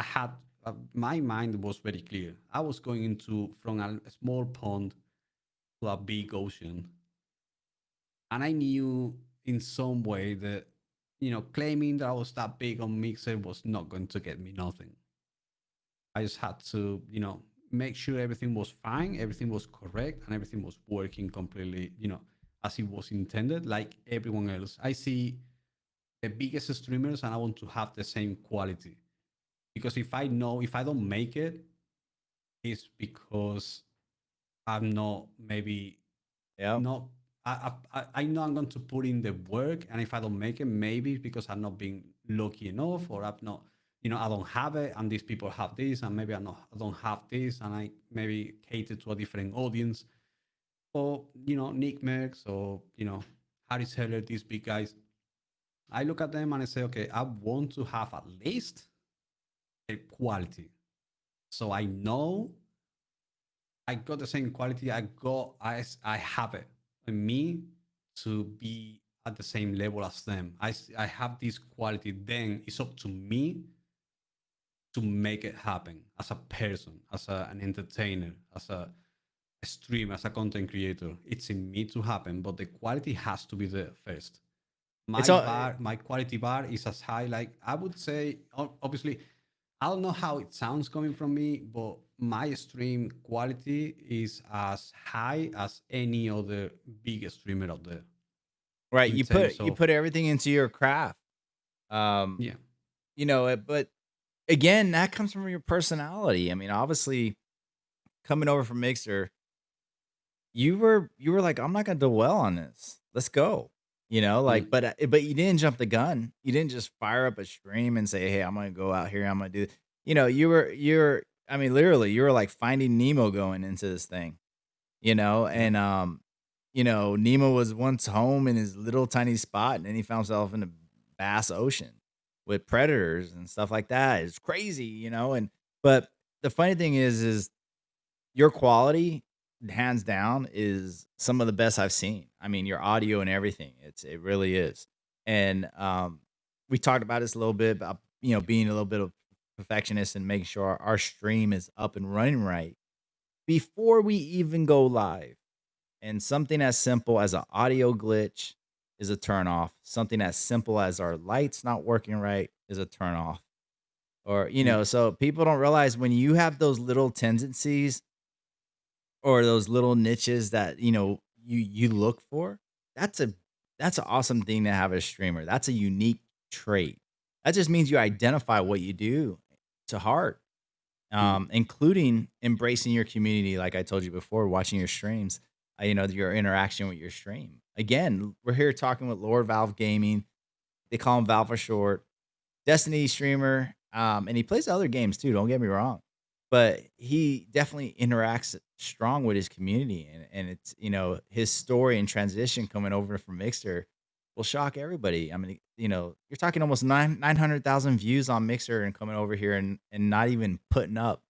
had, my mind was very clear. I was going into from a small pond to a big ocean. And I knew in some way that, claiming that I was that big on Mixer was not going to get me nothing. I just had to, make sure everything was fine, everything was correct, and everything was working completely, as it was intended, like everyone else. I see the biggest streamers and I want to have the same quality. Because if I don't make it, it's because I'm not maybe Yep. not I know I'm going to put in the work, and if I don't make it, maybe it's because I'm not being lucky enough, or I'm not, I don't have it, and these people have this, and maybe I don't have this, and I maybe cater to a different audience, or Nick Merckx, or Harris Heller, these big guys. I look at them and I say, okay, I want to have at least a quality, so I know I got the same quality. I have it in me to be at the same level as them. I have this quality. Then it's up to me to make it happen as a person, as an entertainer, as a streamer, as a content creator. It's in me to happen, but the quality has to be there first. It's My all bar, my quality bar is as high. Like I would say, obviously, I don't know how it sounds coming from me, but my stream quality is as high as any other big streamer out there right. in You terms you of, put everything into your craft. Um, yeah. but again, that comes from your personality. I mean, obviously, coming over from Mixer, you were like, I'm not gonna dwell on this. Let's go. Mm, But you didn't jump the gun. You didn't just fire up a stream and say, hey, I'm gonna go out here. I'm gonna do. You're. I mean, literally, you were like finding Nemo going into this thing. yeah. Nemo was once home in his little tiny spot, and then he found himself in a vast ocean with predators and stuff like that. It's crazy. But the funny thing is your quality, hands down, is some of the best I've seen. I mean, your audio and everything. It really is. And we talked about this a little bit about being a little bit of perfectionist and making sure our stream is up and running right before we even go live. And something as simple as an audio glitch is a turn off. Something as simple as our lights not working right is a turn off. Or, Mm, so people don't realize when you have those little tendencies or those little niches that, you look for, that's a that's an awesome thing to have as a streamer. That's a unique trait. That just means you identify what you do to heart, mm, including embracing your community, like I told you before, watching your streams, your interaction with your stream. Again, we're here talking with Lord Valve Gaming. They call him Valve for short. Destiny streamer, and he plays other games too. Don't get me wrong, but he definitely interacts strong with his community, and it's his story and transition coming over from Mixer will shock everybody. I mean, you're talking almost 900,000 views on Mixer and coming over here and not even putting up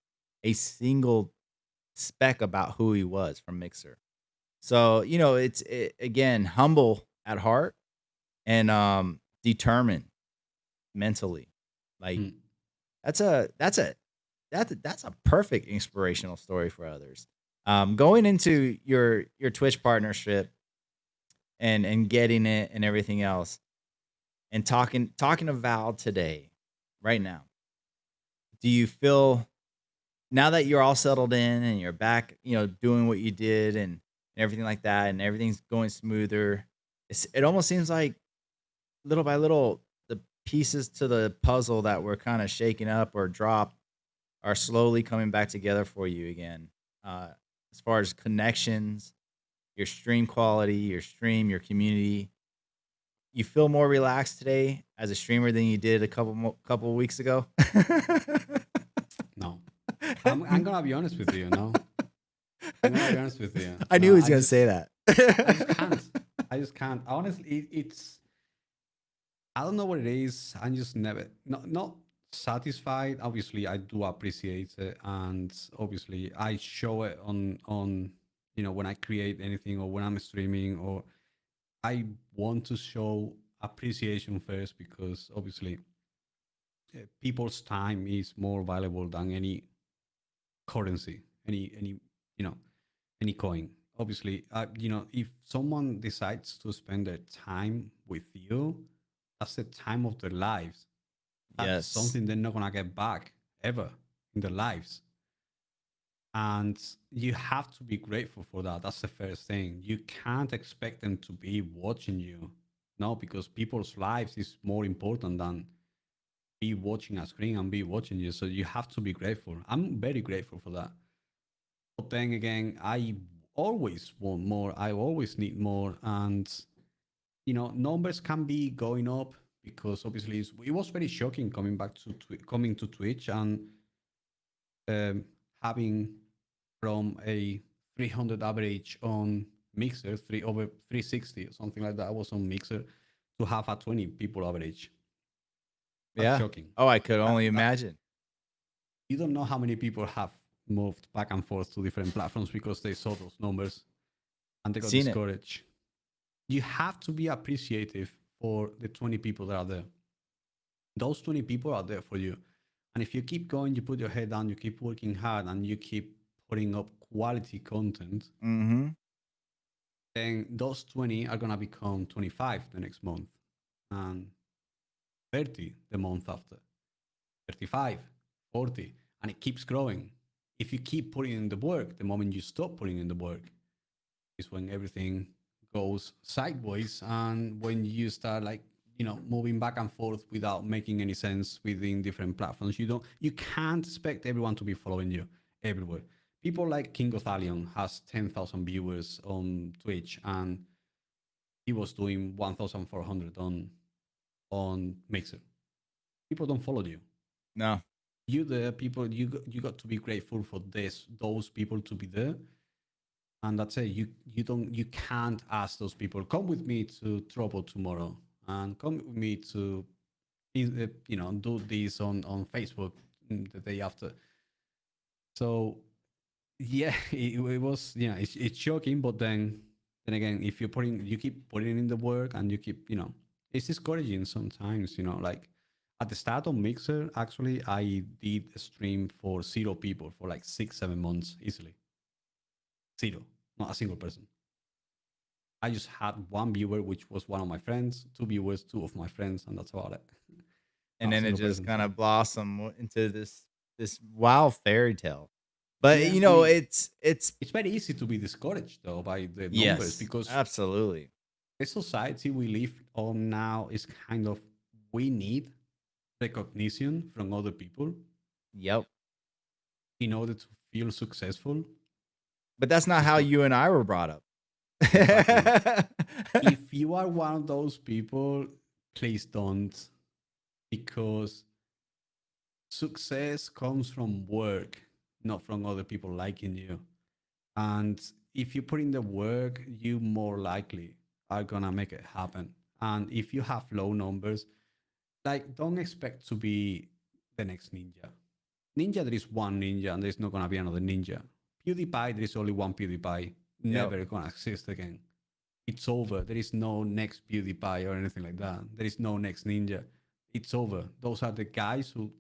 a single speck about who he was from Mixer. So again, humble at heart and determined mentally. Like mm. that's a perfect inspirational story for others. Going into your Twitch partnership and getting it and everything else, and talking to Val today, right now. Do you feel now that you're all settled in and you're back, doing what you did, and everything like that, and everything's going smoother. It almost seems like little by little, the pieces to the puzzle that were kind of shaken up or dropped are slowly coming back together for you again. Uh, as far as connections, your stream quality, your stream, your community, you feel more relaxed today as a streamer than you did a couple weeks ago. No, I'm gonna be honest with you. No, I'm gonna be honest with you. I knew No, he was gonna say that. I just can't. I just can't. Honestly, it's I don't know what it is. I'm just never not satisfied. Obviously, I do appreciate it, and obviously, I show it on when I create anything or when I'm streaming, or I want to show appreciation first because obviously, people's time is more valuable than any currency, any you know any coin. Obviously, if someone decides to spend their time with you, that's the time of their lives. That's Yes. something they're not gonna get back ever in their lives. And you have to be grateful for that. That's the first thing. You can't expect them to be watching you. No, because people's lives is more important than be watching a screen and be watching you. So you have to be grateful. I'm very grateful for that. But then again, I always want more. I always need more. And, numbers can be going up because obviously it was very shocking coming back to coming to Twitch and um, having from a 300 average on Mixer, over 360 or something like that. I was on Mixer to have a 20 people average. That's Yeah. shocking. Oh, I could That, only that imagine. you don't know how many people have moved back and forth to different platforms because they saw those numbers and they got Seen it. discouraged. You have to be appreciative for the 20 people that are there. Those 20 people are there for you. And if you keep going, you put your head down, you keep working hard, and you keep putting up quality content, Mm-hmm. then those 20 are going to become 25 the next month and 30 the month after, 35, 40, and it keeps growing. If you keep putting in the work, the moment you stop putting in the work is when everything goes sideways and when you start moving back and forth without making any sense within different platforms. You can't expect everyone to be following you everywhere. People like King of Thalion has 10,000 viewers on Twitch and he was doing 1,400 on Mixer. People don't follow you. No. The people you got to be grateful for those people to be there, and that's it. You can't ask those people come with me to trouble tomorrow and come with me to do this on Facebook the day after. So yeah, it was it's shocking, but then again, if you keep putting in the work and you keep it's discouraging sometimes. Like at the start of Mixer, actually, I did a stream for 0 people for like 6-7 months easily. Zero, not a single person. I just had one viewer, which was one of my friends, two viewers, two of my friends, and that's about it. And Not a then it single just person. kind So of blossomed into this wild fairy tale. But yeah, I mean, it's it's very easy to be discouraged though by the numbers yes, because absolutely. the society we live on now is kind of we need recognition from other people Yep. in order to feel successful. But that's not It's how not you and I were brought up. exactly. If you are one of those people, please don't, because success comes from work, not from other people liking you. And if you put in the work, you more likely are gonna make it happen. And if you have low numbers, like don't expect to be the next ninja. Ninja, there is one ninja, and there's not gonna be another ninja. PewDiePie, there is only one PewDiePie. Yep. Never gonna exist again. It's over. There is no next PewDiePie or anything like that. There is no next ninja. It's over. Those are the guys who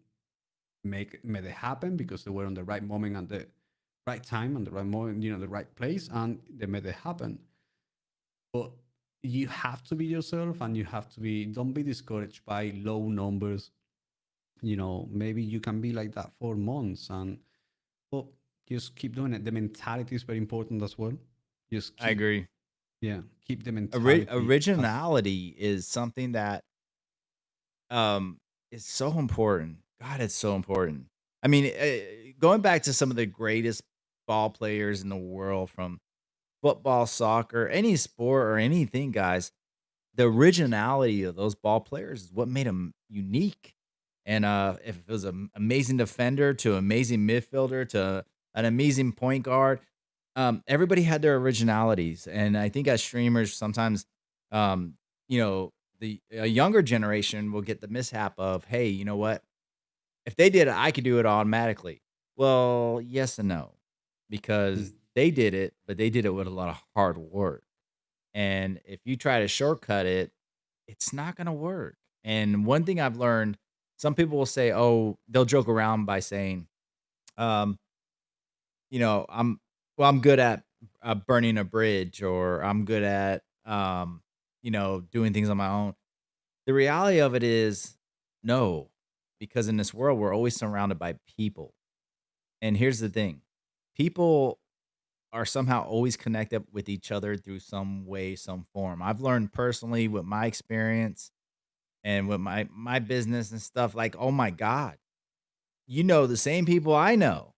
made it happen because they were on the right moment at the right time and the right moment, the right place, and they made it happen. But you have to be yourself, and you have to be. Don't be discouraged by low numbers. Maybe you can be like that for months, and but just keep doing it. The mentality is very important as well. Just I agree. keep the mentality as Originality is something that um is so important. God, it's so important. I mean, going back to some of the greatest ball players in the world, from football, soccer, any sport or anything, guys, the originality of those ball players is what made them unique. And if it was an amazing defender to amazing midfielder to an amazing point guard, everybody had their originalities. And I think as streamers, sometimes, um, you know, the a younger generation will get the mishap of, hey, you know what? If they did it, I could do it automatically. Well, yes and no, mm, because they did it, but they did it with a lot of hard work. And if you try to shortcut it, it's not gonna work. And one thing I've learned, some people will say, "Oh," they'll joke around by saying, um, "I'm I'm good at burning a bridge," or "I'm good at doing things on my own." The reality of it is, no, because in this world we're always surrounded by people. And here's the thing: people are somehow always connected with each other through some way, some form. I've learned personally with my experience and with my business and stuff, like, oh my god, the same people I know.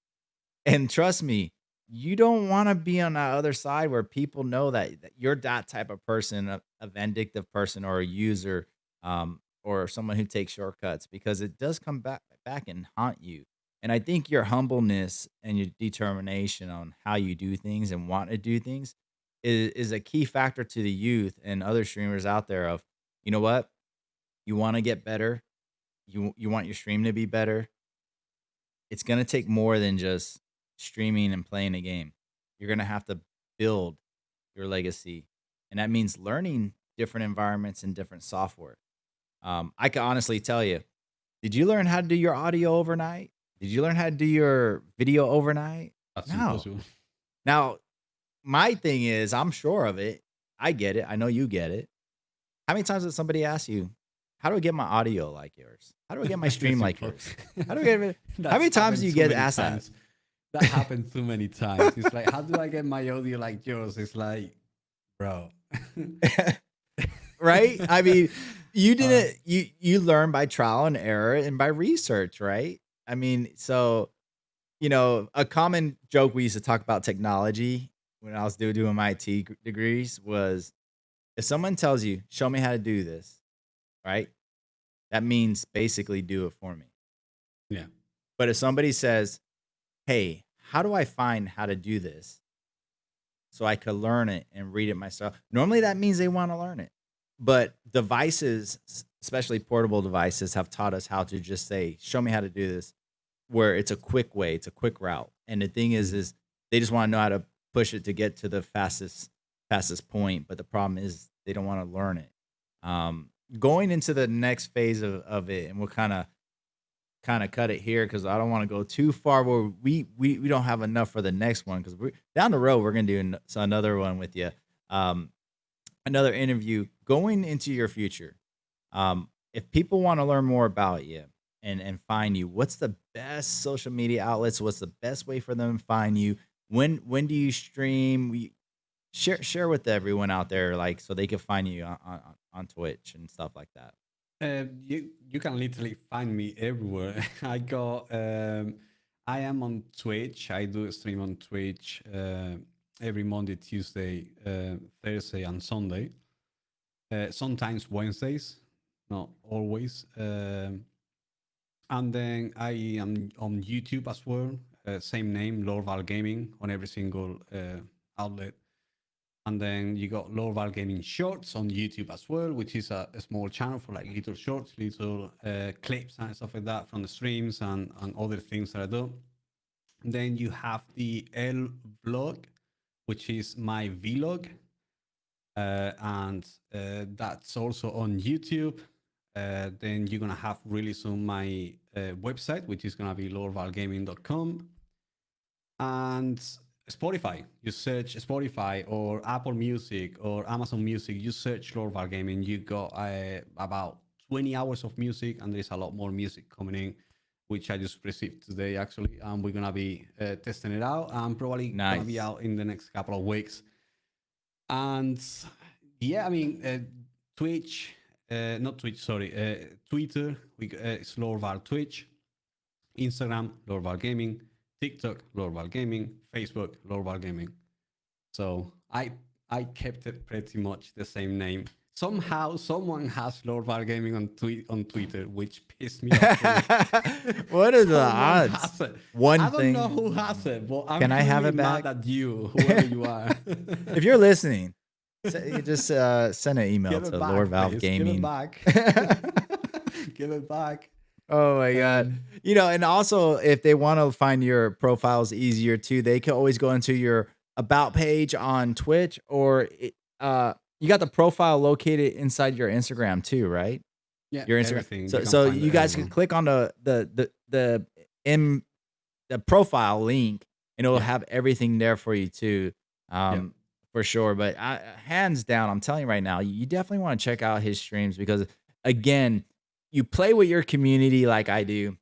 And trust me, you don't wanna be on that other side where people know that you're that type of person, a vindictive person or a user, or someone who takes shortcuts, because it does come back and haunt you. And I think your humbleness and your determination on how you do things and want to do things is a key factor to the youth and other streamers out there of, you know what? You wanna get better, you want your stream to be better, it's gonna take more than just streaming and playing a game. You're gonna have to build your legacy, and that means learning different environments and different software. I can honestly tell you, did you learn how to do your audio overnight? Did you learn how to do your video overnight? that's No. impossible. Now, my thing is, I'm sure of it. I get it. I know you get it. How many times did somebody ask you, "How do I get my audio like yours? How do I get my stream It's like impossible. yours? How do I get it?" How That's many times do happened you too get many asked that? times. That happened too many times. It's like, how do I get my audio like yours? It's like, bro. Right? I mean, uh, you learn by trial and error and by research, right? I mean, so, a common joke we used to talk about technology when I was doing my IT degrees was, if someone tells you, "Show me how to do this," right? That means basically do it for me. yeah. But if somebody says, "Hey, how do I find how to do this so I could learn it and read it myself?" Normally that means they want to learn it. But devices, especially portable devices, have taught us how to just say, "Show me how to do this," where it's a quick way, it's a quick route. And the thing Mm. is they just want to know how to push it to get to the fastest point. But the problem is they don't want to learn it. Going into the next phase of it, and we'll kinda cut it here because I don't wanna go too far where we don't have enough for the next one, because we down the road, we're gonna do another one with you, um, another interview going into your future. If people wanna learn more about you and find you, what's the best social media outlets? What's the best way for them to find you? When do you stream? We share with everyone out there, like, so they can find you on Twitch and stuff like that. You can literally find me everywhere. I am on Twitch. I do stream on Twitch every Monday, Tuesday, Thursday, and Sunday. Sometimes Wednesdays, not always. And then I am on YouTube as well. Same name, LordValGaming, on every single outlet. And then you got LordValGaming Shorts on YouTube as well, which is a small channel for like little shorts, little clips and stuff like that from the streams and other things that I do. And then you have the L vlog, which is my vlog. And that's also on YouTube. Then you're going to have really soon my website, which is going to be lordvalgaming.com. And Spotify. You search Spotify or Apple Music or Amazon Music. You search Lord Valgaming. You got about 20 hours of music, and there's a lot more music coming in, which I just received today actually. And we're gonna be testing it out. I'm probably gonna be Nice. out in the next couple of weeks. And yeah, I mean, Twitch, not Twitch, sorry, Twitter, it's LordVal Twitch, Instagram, LordValGaming, TikTok, LordValGaming, Facebook, LordValGaming. So I kept it pretty much the same name. Somehow, someone has LordValGaming on Twitter, which pissed me off. What are the Someone odds? has it. One I don't thing. know who has it, but I'm Can I have really it mad back? at you, whoever you are. If you're listening, you just send an email Give it to back, Lord Valve please. Give it Gaming. back. Give it back. Oh my god. You know, and also if they want to find your profiles easier too, they can always go into your about page on Twitch, or you got the profile located inside your Instagram too, right? Yeah, Your Instagram. everything. You So can find you it guys can everywhere. click on in the profile link, and it'll Yeah. have everything there for you too. Yeah. For sure. But hands down, I'm telling you right now, you definitely want to check out his streams because again, you play with your community like I do,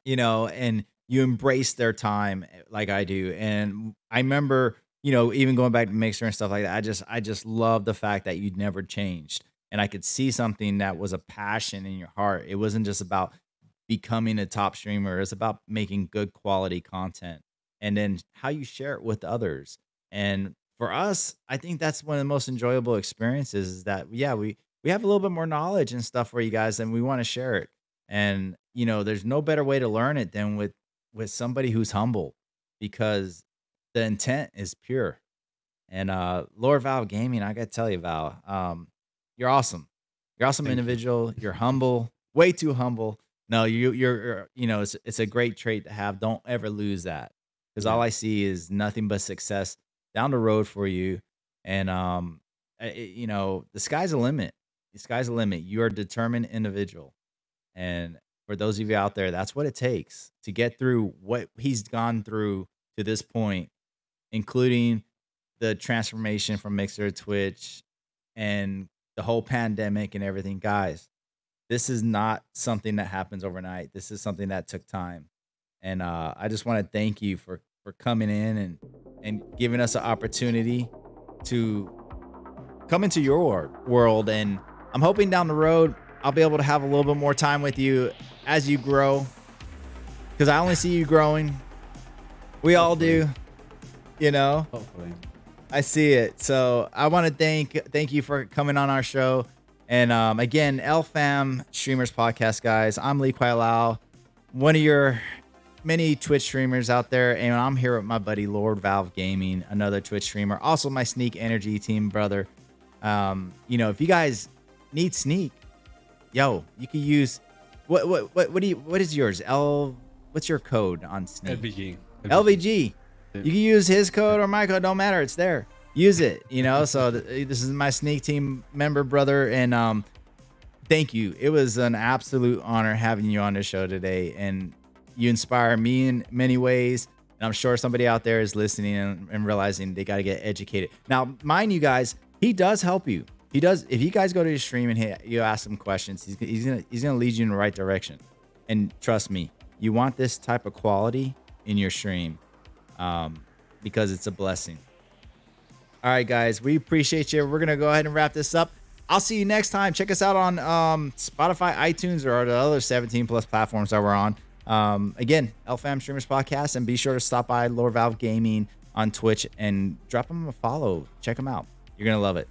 you know, and you embrace their time like I do. And I remember, you know, even going back to Mixer and stuff like that, I just love the fact that you never changed. And I could see something that was a passion in your heart. It wasn't just about becoming a top streamer. It's about making good quality content and then how you share it with others. And for us, I think that's one of the most enjoyable experiences is that yeah, we have a little bit more knowledge and stuff for you guys and we want to share it. And you know, there's no better way to learn it than with somebody who's humble because the intent is pure. And Lord Val Gaming, I gotta tell you, Val, you're awesome. You're awesome Thank you. individual. You're humble, way too humble. No, you're you know, it's a great trait to have. Don't ever lose that. Because Yeah. all I see is nothing but success down the road for you. And you know, the sky's the limit. The sky's the limit. You're a determined individual. And for those of you out there, that's what it takes to get through what he's gone through to this point, including the transformation from Mixer to Twitch and the whole pandemic and everything. Guys, this is not something that happens overnight. This is something that took time. And I just want to thank you for coming in and giving us an opportunity to come into your world. And I'm hoping down the road I'll be able to have a little bit more time with you as you grow, because I only see you growing. We all do, you know. Hopefully. I see it. So I want to thank you for coming on our show. And again, LFam Streamers Podcast, guys. I'm LiKwaiLao, one of your many Twitch streamers out there, and I'm here with my buddy LordValGaming, another Twitch streamer, also my sneakenergy team brother. You know, if you guys need sneak, yo, you can use what is yours? What's your code on sneak? LVG. LVG. You can use his code or my code, don't matter. It's there. Use it, you know. So this is my sneak team member brother, and thank you. It was an absolute honor having you on the show today, and you inspire me in many ways. And I'm sure somebody out there is listening and realizing they got to get educated. Now, mind you guys, he does help you. He does. If you guys go to his stream and you ask him questions, he's gonna lead you in the right direction. And trust me, you want this type of quality in your stream, because it's a blessing. All right, guys, we appreciate you. We're gonna go ahead and wrap this up. I'll see you next time. Check us out on Spotify, iTunes, or the other 17 plus platforms that we're on. Again, LFam Streamers Podcast, and be sure to stop by Lord Valve Gaming on Twitch and drop them a follow. Check them out. You're gonna love it.